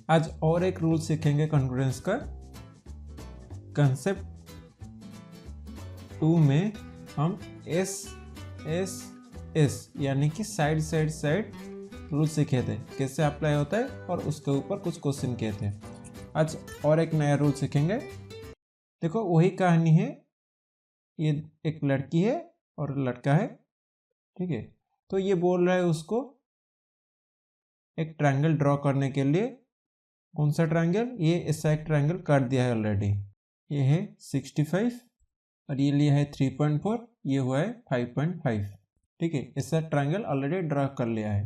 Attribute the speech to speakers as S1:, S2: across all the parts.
S1: आज और एक रूल सीखेंगे कॉन्ग्रुएंस का। कंसेप्ट 2 में हम एस यानी कि साइड रूल सीखे थे, कैसे अप्लाई होता है, और उसके ऊपर कुछ क्वेश्चन किए थे। आज और एक नया रूल सीखेंगे। देखो वही कहानी है, ये एक लड़की है और लड़का है, ठीक है। तो ये बोल रहा है उसको एक ट्रायंगल ड्रॉ करने के लिए। कौन सा ट्रायंगल? ये ऐसा एक ट्रायंगल कर दिया है ऑलरेडी। ये है 65 और ये लिया है 3.4, ये हुआ है 5.5, ठीक है। ऐसा ट्रायंगल ऑलरेडी ड्रॉ कर लिया है।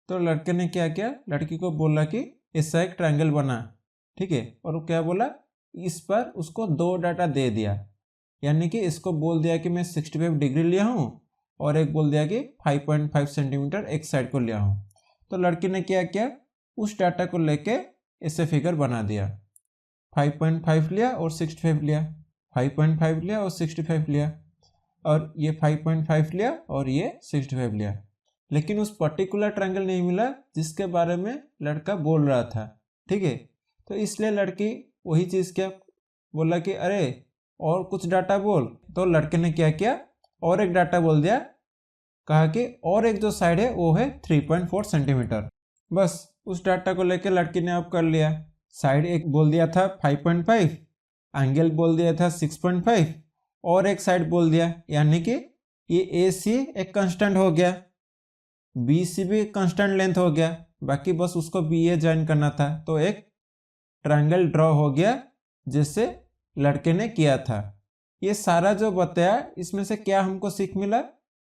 S1: तो लड़के ने क्या किया, लड़की को बोला कि ऐसा एक ट्रायंगल बना, ठीक है। और वो क्या बोला, इस पर उसको 2 डाटा दे दिया, यानी कि इसको बोल दिया कि मैं 65 डिग्री लिया हूँ और एक बोल दिया कि 5.5 सेंटीमीटर एक साइड को लिया हूँ। तो लड़की ने क्या किया, उस डाटा को लेके ऐसे फिगर बना दिया। 5.5 लिया और 65 लिया, 5.5 लिया और 65 लिया, और ये 5.5 लिया और ये 65 लिया। लेकिन उस पर्टिकुलर ट्रायंगल नहीं मिला जिसके बारे में लड़का बोल रहा था, ठीक है। तो इसलिए लड़की वही चीज़ क्या बोला कि अरे और कुछ डाटा बोल। तो लड़के ने क्या किया, और एक डाटा बोल दिया, कहा कि और एक जो साइड है वो है 3.4 सेंटीमीटर। बस उस डाटा को लेकर लड़की ने अब कर लिया। साइड एक बोल दिया था 5.5, एंगल बोल दिया था 6.5, और एक साइड बोल दिया, यानी कि ये ए सी एक कांस्टेंट हो गया, बी सी भी कांस्टेंट लेंथ हो गया, बाकी बस उसको बी ए ज्वाइन करना था। तो एक ट्रायंगल ड्रॉ हो गया जैसे लड़के ने किया था। ये सारा जो बताया इसमें से क्या हमको सीख मिला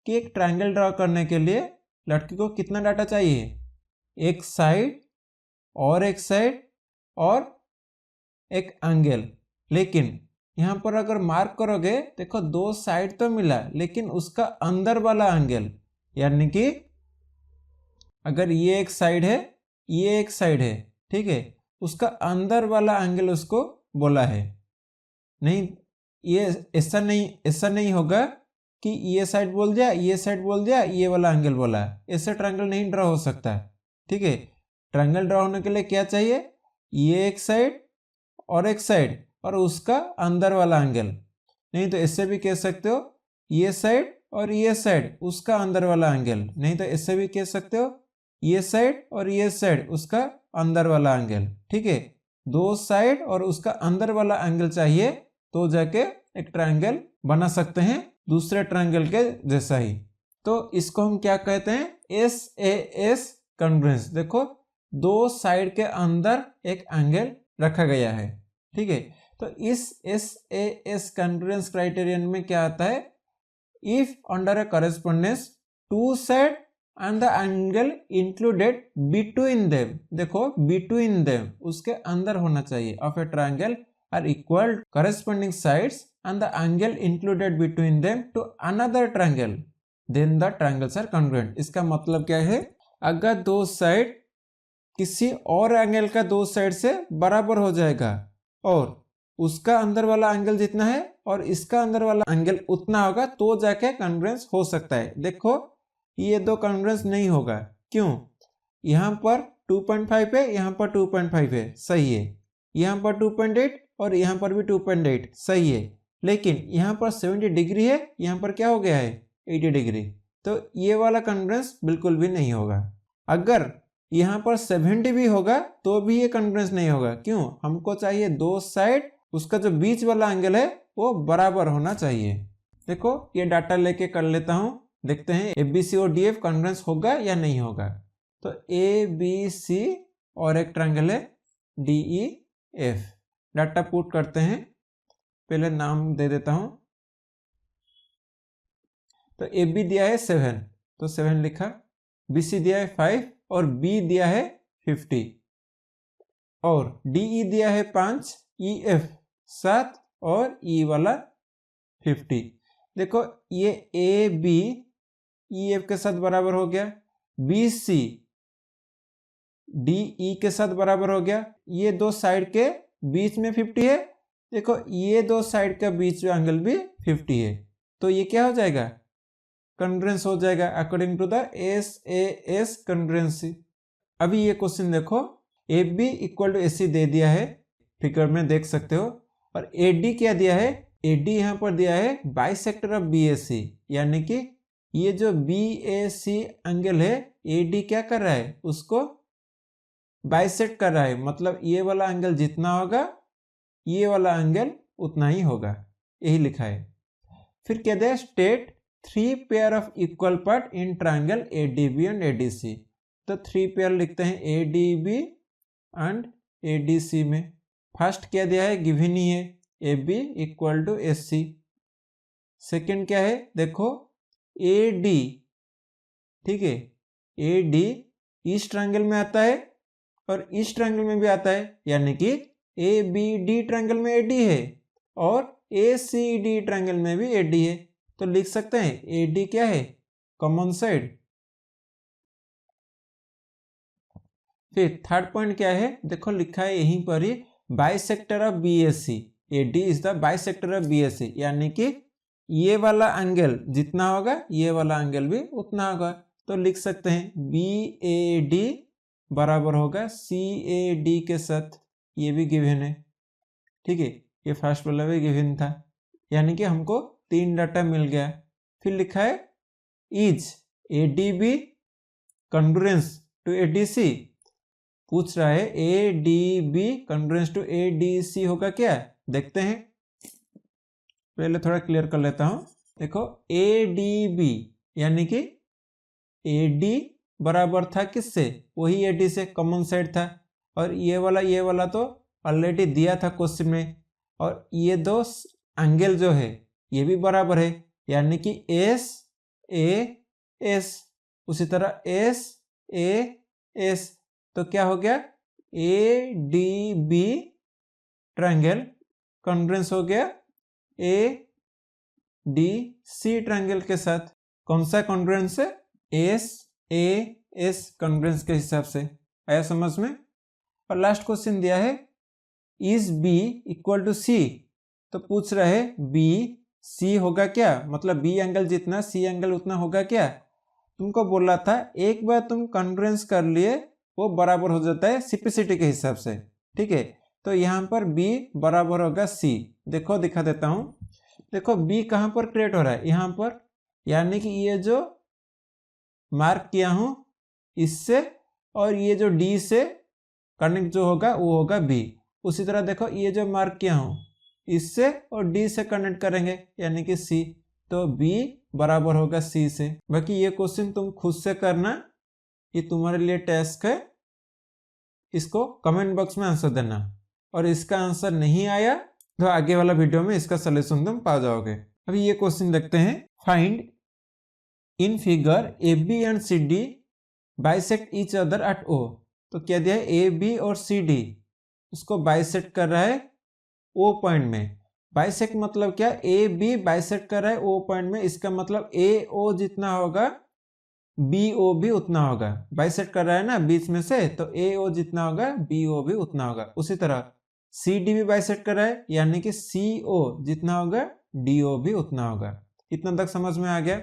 S1: कि एक ट्रायंगल ड्रॉ करने के लिए लड़की को कितना डाटा चाहिए, एक साइड और एक साइड और एक एंगल। लेकिन यहाँ पर अगर मार्क करोगे, देखो 2 साइड तो मिला, लेकिन उसका अंदर वाला एंगल, यानी कि अगर ये एक साइड है, ये एक साइड है, ठीक है, उसका अंदर वाला एंगल उसको बोला है। नहीं, ये ऐसा नहीं होगा कि ये साइड बोल दिया, ये साइड बोल दिया, ये वाला एंगल बोला, ऐसा ट्रायंगल नहीं ड्रॉ हो सकता, ठीक है। ट्रायंगल ड्रॉ होने के लिए क्या चाहिए, ये एक साइड और एक साइड और उसका अंदर वाला एंगल। नहीं तो ऐसे भी कह सकते हो, ये साइड और ये साइड उसका अंदर वाला एंगल। नहीं तो ऐसे भी कह सकते हो, ये साइड और ये साइड उसका अंदर वाला एंगल, ठीक है। 2 साइड और उसका अंदर वाला एंगल चाहिए तो जाके एक ट्रायंगल बना सकते हैं दूसरे ट्रायंगल के जैसा ही। तो इसको हम क्या कहते हैं, SAS कॉन्ग्रुएंस। देखो 2 साइड के अंदर एक एंगल रखा गया है, ठीक है। तो इस SAS कॉन्ग्रुएंस क्राइटेरियन में क्या आता है, if under A correspondence 2 side and the angle included between them, देखो between them उसके अंदर होना चाहिए, of a triangle are equal corresponding sides and the angle included between them to another triangle, then the triangles are congruent। इसका मतलब क्या है, अगर 2 साइड किसी और एंगल का 2 साइड से बराबर हो जाएगा और उसका अंदर वाला एंगल जितना है और इसका अंदर वाला एंगल उतना होगा तो जाके कॉन्ग्रुएंस हो सकता है। देखो ये 2 कॉन्ग्रुएंस नहीं होगा, क्यों? यहाँ पर 2.5 है, यहाँ पर 2.5 है, सही है। यहाँ पर 2.8 और यहाँ पर भी 2.8, सही है। लेकिन यहाँ पर 70 डिग्री है, यहाँ पर क्या हो गया है 80 डिग्री, तो ये वाला कॉन्ग्रुएंस बिल्कुल भी नहीं होगा। अगर यहाँ पर 70 भी होगा तो भी ये कॉन्ग्रुएंस नहीं होगा, क्यों? हमको चाहिए 2 साइड, उसका जो बीच वाला एंगल है वो बराबर होना चाहिए। देखो ये डाटा लेके कर लेता हूँ, देखते हैं ABC और DF कॉन्ग्रुएंस होगा या नहीं होगा। तो ABC और एक ट्रायंगल है DEF, डाटा पुट करते हैं। पहले नाम दे देता हूं। तो AB दिया है 7, तो 7 लिखा, BC दिया है 5 और B दिया है 50, और DE दिया है 5, EF 7 और E वाला 50। देखो ये AB EF के साथ बराबर हो गया, BC DE के साथ बराबर हो गया, ये 2 साइड के बीच में 50 है। देखो ये 2 साइड का बीच में एंगल भी 50 है, तो ये क्या हो जाएगा, कॉन्ग्रुएंस हो जाएगा according to the SAS congruency. अभी ये क्वेश्चन देखो, A B equal to A C दे दिया है, फिगर में देख सकते हो। और ए डी क्या दिया है, ए डी यहाँ पर दिया है bisector of B A C, यानी कि ये जो बी ए सी एंगल है ए डी क्या कर रहा है, उसको बाइसेक्ट कर रहा है, मतलब ये वाला एंगल जितना होगा ये वाला एंगल उतना ही होगा, यही लिखा है। फिर क्या दिया, state 3 pair of equal part in triangle A D B and A D C. तो 3 पेयर लिखते हैं A D B and A D C में। फर्स्ट क्या दिया है, गिवन ही है A B equal to A C. Second क्या है, देखो ए डी, ठीक है, ए डी इस ट्रायंगल में आता है और इस ट्रायंगल में भी आता है, यानी कि ए बी डी ट्रायंगल में ए डी है और ए सी डी ट्रायंगल में भी ए डी है। तो लिख सकते हैं ए डी क्या है, कॉमन साइड। फिर थर्ड पॉइंट क्या है, देखो लिखा है यहीं पर ही bisector of B A C, A D is the bisector of B A C, यानी कि ये वाला एंगल जितना होगा ये वाला एंगल भी उतना होगा। तो लिख सकते हैं बी ए डी बराबर होगा सी ए डी के साथ, ये भी गिवन है, ठीक है, ये फर्स्ट वाला भी गिवन था, यानी कि हमको 3 डाटा मिल गया। फिर लिखा है is A D B congruence to A D C, पूछ रहा है A D B congruence to A D C होगा क्या, देखते हैं। पहले थोड़ा क्लियर कर लेता हूं। देखो ए डी बी यानी कि ए डी बराबर था किससे, वही ए डी से, कॉमन साइड था, और ये वाला तो ऑलरेडी दिया था क्वेश्चन में, और ये दो एंगल जो है ये भी बराबर है, यानी कि एस ए एस, उसी तरह एस ए एस। तो क्या हो गया, A D B triangle congruence हो गया ए डी सी ट्रायंगल के साथ। कौन सा कॉन्ग्रुएंस है, एस ए एस कॉन्ग्रुएंस के हिसाब से। आया समझ में। और लास्ट क्वेश्चन दिया है इज बी इक्वल टू सी, तो पूछ रहा है बी सी होगा क्या, मतलब बी एंगल जितना सी एंगल उतना होगा क्या। तुमको बोला था एक बार तुम कॉन्ग्रुएंस कर लिए वो बराबर हो जाता है सिम्प्लिसिटी के हिसाब से, ठीक है। तो यहाँ पर b बराबर होगा c। देखो दिखा देता हूँ, देखो b कहाँ पर क्रिएट हो रहा है, यहाँ पर, यानी कि ये जो मार्क किया हूँ इससे और ये जो d से कनेक्ट जो होगा वो होगा b। उसी तरह देखो ये जो मार्क किया हूँ इससे और d से कनेक्ट करेंगे यानी कि c, तो b बराबर होगा c से। बाकी ये क्वेश्चन तुम खुद से करना, ये तुम्हारे लिए टास्क है, इसको कमेंट बॉक्स में आंसर देना, और इसका आंसर नहीं आया तो आगे वाला वीडियो में इसका सॉल्यूशन तुम पा जाओगे। अभी ये क्वेश्चन देखते हैं, find in figure A B and C D bisect each other at O. तो क्या दिया है, ए बी और सी डी उसको बाइसेक्ट कर रहा है ओ पॉइंट में। बाइसेक्ट मतलब क्या, ए बी बाइसेक्ट कर रहा है ओ पॉइंट में, इसका मतलब ए ओ जितना होगा बी ओ भी उतना होगा। बाइसेक्ट कर रहा है ना बीच में से, तो ए ओ जितना होगा बी ओ भी उतना होगा। उसी तरह सी डी भी बाइसेक्ट कर रहा है, यानी कि सी ओ जितना होगा डी ओ भी उतना होगा। इतना तक समझ में आ गया।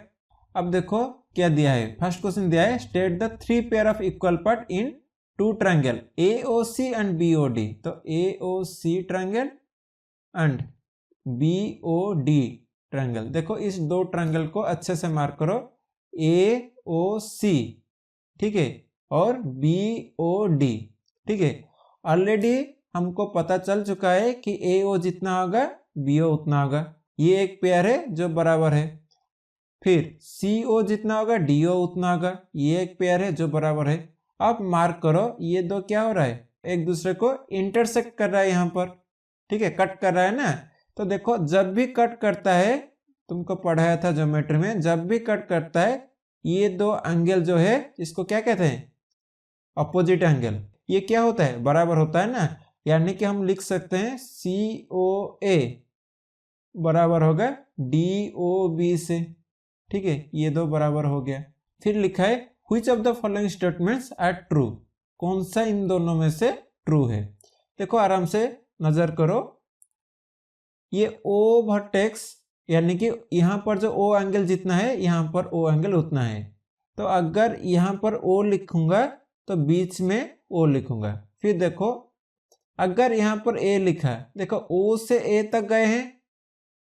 S1: अब देखो क्या दिया है, फर्स्ट क्वेश्चन दिया है state the 3 pair of equal part in 2 triangle A O C and B O D. तो A O C triangle and B O D triangle. देखो इस 2 ट्रायंगल को अच्छे से मार्क करो, ए ओ सी, ठीक है, और बी ओ डी, ठीक है। ऑलरेडी हमको पता चल चुका है कि ए ओ जितना होगा बी ओ उतना होगा, ये एक पेयर है जो बराबर है। फिर सी ओ जितना होगा डी ओ उतना होगा, ये एक पेयर है जो बराबर है। अब मार्क करो ये दो क्या हो रहा है, एक दूसरे को इंटरसेक्ट कर रहा है यहाँ पर, ठीक है, कट कर रहा है ना। तो देखो जब भी कट करता है, तुमको पढ़ाया था ज्योमेट्री में, जब भी कट करता है ये 2 एंगल जो है इसको क्या कहते हैं, अपोजिट एंगल। ये क्या होता है, बराबर होता है ना, यानी कि हम लिख सकते हैं सी ओ ए बराबर होगा डी ओ बी से, ठीक है, ये 2 बराबर हो गया। फिर लिखा है which of the following statements are true, कौन सा इन दोनों में से ट्रू है। देखो आराम से नजर करो, ये ओ वर्टेक्स यानी कि यहाँ पर जो ओ एंगल जितना है यहाँ पर ओ एंगल उतना है। तो अगर यहाँ पर ओ लिखूंगा तो बीच में ओ लिखूंगा, फिर देखो अगर यहाँ पर ए लिखा है, देखो ओ से ए तक गए हैं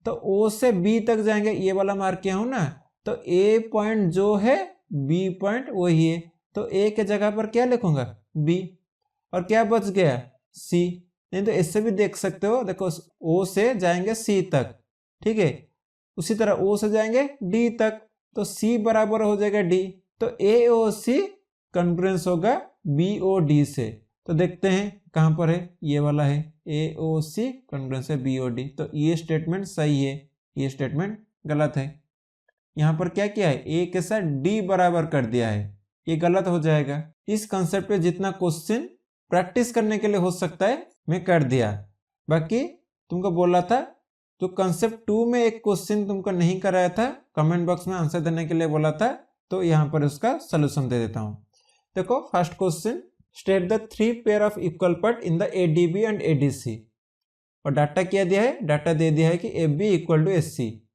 S1: तो ओ से बी तक जाएंगे, ये वाला मार्क किया हूं ना, तो ए पॉइंट जो है बी पॉइंट वही है, तो ए के जगह पर क्या लिखूंगा बी, और क्या बच गया सी। नहीं तो इससे भी देख सकते हो, देखो ओ से जाएंगे सी तक, ठीक है, उसी तरह ओ से जाएंगे डी तक, तो सी बराबर हो जाएगा डी, तो ए ओ सी कॉन्ग्रुएंस होगा बी ओ डी से। तो देखते हैं कहाँ पर है, ये वाला है, ए ओ सी कॉन्ग्रुएंस है बी ओ डी, तो ये स्टेटमेंट सही है, ये स्टेटमेंट गलत है। यहाँ पर क्या किया है, ए के साथ डी बराबर कर दिया है, ये गलत हो जाएगा। इस कंसेप्ट पे जितना क्वेश्चन प्रैक्टिस करने के लिए हो सकता है मैं कर दिया, बाकी तुमको बोला था तो कंसेप्ट 2 में एक क्वेश्चन तुमको नहीं कराया था, कमेंट बॉक्स में आंसर देने के लिए बोला था, तो यहाँ पर उसका सोल्यूशन दे देता हूँ। देखो first question, state the 3 pair of equal part in the ADB and ADC, और डाटा क्या दिया है, डाटा दे दिया है कि A B equal to S C,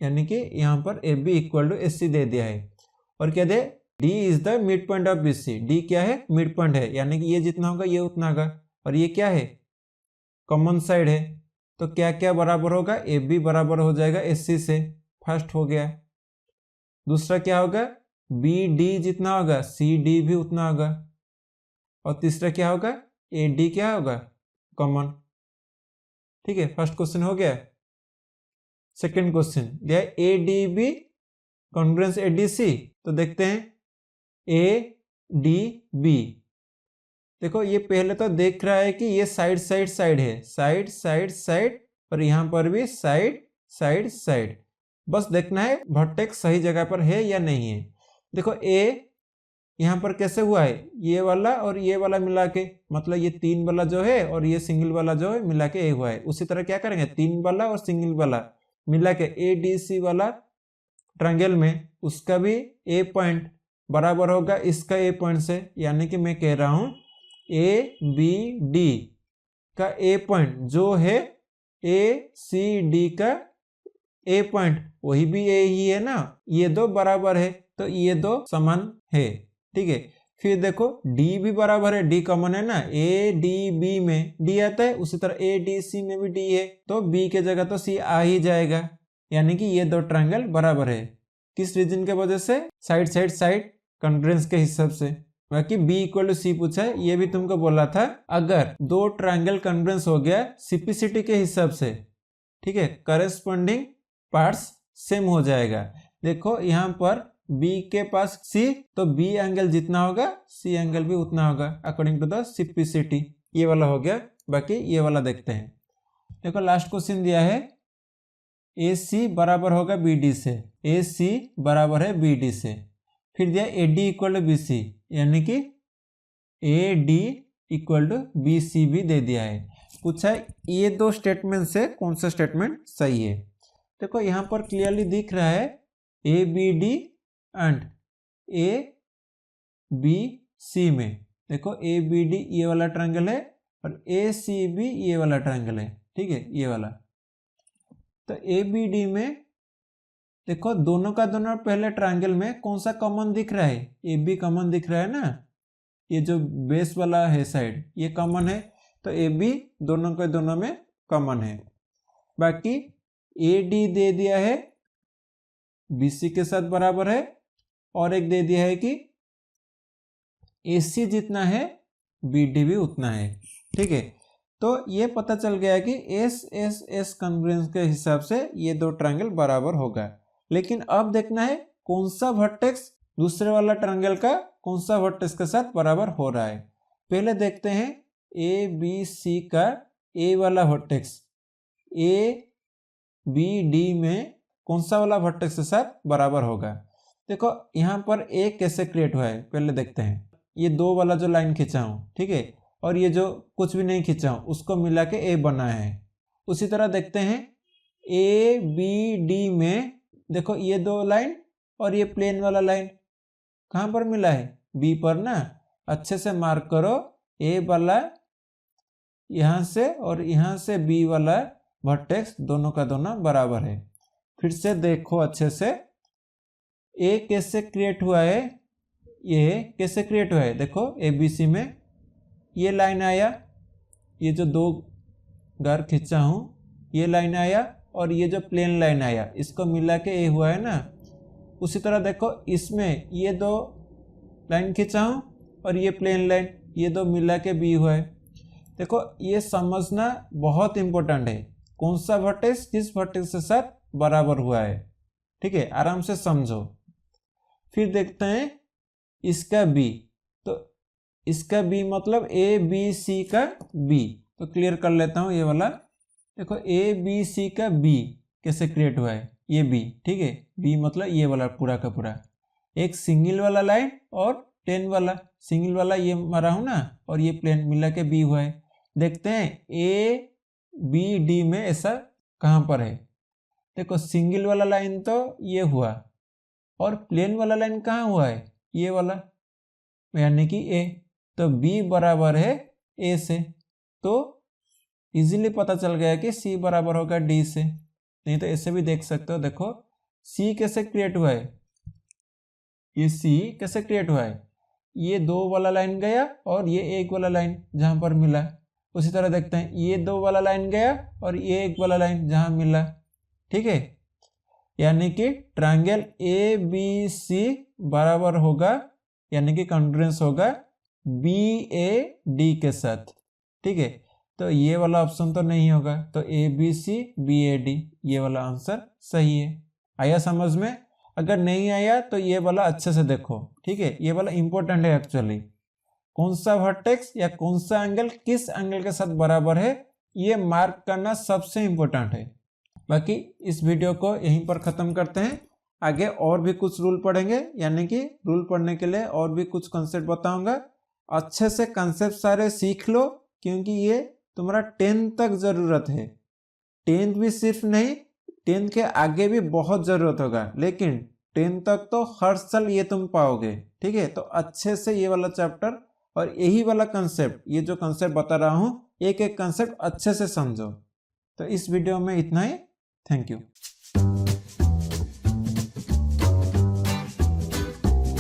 S1: यानी कि यहाँ पर A B equal to S C दे दिया है, और क्या दे, D is the mid point of B C, D क्या है मिड पॉइंट है, यानी कि ये जितना होगा ये उतना होगा, और ये क्या है कॉमन साइड है, तो क्या क्या बराबर होगा, ए बी बराबर हो जाएगा एस सी से, फर्स्ट हो गया। दूसरा क्या होगा, बी डी जितना होगा सी डी भी उतना होगा, और तीसरा क्या होगा, ए डी क्या होगा कॉमन, ठीक है, फर्स्ट क्वेश्चन हो गया। सेकंड क्वेश्चन दिया है A D B congruence A D C, तो देखते हैं ए डी बी, देखो ये पहले तो देख रहा है कि ये साइड साइड साइड है, साइड साइड साइड, और यहाँ पर भी साइड साइड साइड, बस देखना है वर्टेक्स सही जगह पर है या नहीं है। देखो ए यहाँ पर कैसे हुआ है, ये वाला और ये वाला मिला के, मतलब ये 3 वाला जो है और ये सिंगल वाला जो है मिला के ए हुआ है, उसी तरह क्या करेंगे 3 वाला और सिंगल वाला मिला के ए डी सी वाला ट्रायंगल में उसका भी ए पॉइंट बराबर होगा इसका ए पॉइंट से, यानी कि मैं कह रहा हूं ए बी डी का ए पॉइंट जो है ए सी डी का ए पॉइंट वही भी ए ही है ना, ये दो बराबर है, तो ये दो समान है, ठीक है। फिर देखो डी भी बराबर है, डी कॉमन है ना, ए डी बी में डी आता है, उसी तरह ए डी सी में भी डी है, तो बी के जगह तो सी आ ही जाएगा, यानी कि ये दो ट्रायंगल बराबर है। किस रीजन के वजह से, साइड साइड साइड कॉन्ग्रुएंस के हिसाब से। बाकी बी इक्वल टू सी पूछा है, ये भी तुमको बोला था अगर दो ट्रायंगल कॉन्ग्रुएंस हो गया सिम्प्लिसिटी के हिसाब से, ठीक है, करेस्पॉन्डिंग पार्ट्स सेम हो जाएगा। देखो यहाँ पर B के पास C, तो B एंगल जितना होगा C एंगल भी उतना होगा अकॉर्डिंग टू द सिम्प्लिसिटी, ये वाला हो गया। बाकी ये वाला देखते हैं। देखो लास्ट क्वेश्चन दिया है AC बराबर होगा BD से, AC बराबर है BD से, फिर दिया AD इक्वल टू BC, यानी कि AD इक्वल टू BC भी दे दिया है। पूछा है ये दो स्टेटमेंट से कौन सा स्टेटमेंट सही है। देखो यहाँ पर क्लियरली दिख रहा है ABD एंड ABC में, देखो ABD ये वाला ट्रायंगल है और ACB ये वाला ट्रायंगल है, ठीक है, ये वाला। तो ABD में देखो दोनों का दोनों पहले ट्रायंगल में कौन सा कॉमन दिख रहा है, AB कॉमन दिख रहा है ना, ये जो बेस वाला है साइड ये कॉमन है, तो AB दोनों के दोनों में कॉमन है। बाकी AD दे दिया है BC के साथ बराबर है, और एक दे दिया है कि AC जितना है BD भी उतना है, ठीक है। तो ये पता चल गया कि S कॉन्ग्रुएंस के हिसाब से ये दो ट्रायंगल बराबर होगा। लेकिन अब देखना है कौन सा वर्टेक्स दूसरे वाला ट्रायंगल का कौन सा वर्टेक्स के साथ बराबर हो रहा है। पहले देखते हैं ABC का A वाला वर्टेक्स ABD में कौन सा वाला वर्टेक्स के साथ बराबर होगा। देखो यहाँ पर A कैसे क्रिएट हुआ है पहले देखते हैं। ये दो वाला जो लाइन खींचा हूँ, ठीक है, और ये जो कुछ भी नहीं खींचा हूँ उसको मिला के A बना है। उसी तरह देखते हैं ABD में, देखो ये दो लाइन और ये प्लेन वाला लाइन कहाँ पर मिला है, B पर ना। अच्छे से मार्क करो, A वाला यहाँ से और यहाँ से B वाला वर्टेक्स दोनों का दोनों बराबर है। फिर से देखो अच्छे से A कैसे क्रिएट हुआ है, ये कैसे क्रिएट हुआ है। देखो ABC में ये लाइन आया, ये जो दो घर खींचा हूँ ये लाइन आया और ये जो प्लेन लाइन आया, इसको मिला के ए हुआ है ना। उसी तरह देखो इसमें ये दो लाइन खींचा हूँ और ये प्लेन लाइन, ये दो मिला के बी हुआ है। देखो ये समझना बहुत इम्पोर्टेंट है, कौन सा वर्टेक्स किस वर्टेक्स के साथ बराबर हुआ है। ठीक है, आराम से समझो। फिर देखते हैं इसका बी, तो इसका बी मतलब ए बी सी का बी, तो क्लियर कर लेता हूँ ये वाला। देखो ए बी सी का बी कैसे क्रिएट हुआ है, ये बी, ठीक है, बी मतलब ये वाला पूरा का पूरा, एक सिंगल वाला लाइन और प्लेन वाला, सिंगल वाला ये मारा हूँ ना और ये प्लेन मिला के बी हुआ है। देखते हैं ए बी डी में ऐसा कहाँ पर है। देखो सिंगल वाला लाइन तो ये हुआ और प्लेन वाला लाइन कहाँ हुआ है, ये वाला, यानी कि ए, तो बी बराबर है ए से। तो इजीली पता चल गया कि सी बराबर होगा डी से। नहीं तो ऐसे भी देख सकते हो। देखो सी कैसे क्रिएट हुआ है, ये सी कैसे क्रिएट हुआ है, ये दो वाला लाइन गया और ये एक वाला लाइन जहां पर मिला। उसी तरह देखते हैं ये दो वाला लाइन गया और ये एक वाला लाइन जहां मिला। ठीक है, यानी कि ट्रायंगल ए बी सी बराबर होगा, यानी कि कॉन्ग्रुएंस होगा बी ए डी के साथ। ठीक है, तो ये वाला ऑप्शन तो नहीं होगा, तो A B C B A D ये वाला आंसर सही है। आया समझ में? अगर नहीं आया तो ये वाला अच्छे से देखो। ठीक है, ये वाला इंपॉर्टेंट है एक्चुअली, कौन सा वर्टेक्स या कौन सा एंगल किस एंगल के साथ बराबर है, ये मार्क करना सबसे इंपॉर्टेंट है। बाकी इस वीडियो को यहीं पर ख़त्म करते हैं। आगे और भी कुछ रूल पढ़ेंगे, यानी कि रूल पढ़ने के लिए और भी कुछ कॉन्सेप्ट बताऊंगा। अच्छे से कॉन्सेप्ट सारे सीख लो, क्योंकि ये तुम्हारा 10th तक ज़रूरत है। 10th भी सिर्फ नहीं, 10th के आगे भी बहुत ज़रूरत होगा, लेकिन 10th तक तो हर साल ये तुम पाओगे। ठीक है, तो अच्छे से ये वाला चैप्टर और यही वाला कंसेप्ट, ये जो कंसेप्ट बता रहा हूँ, एक एक कंसेप्ट अच्छे से समझो। तो इस वीडियो में इतना ही। Thank you.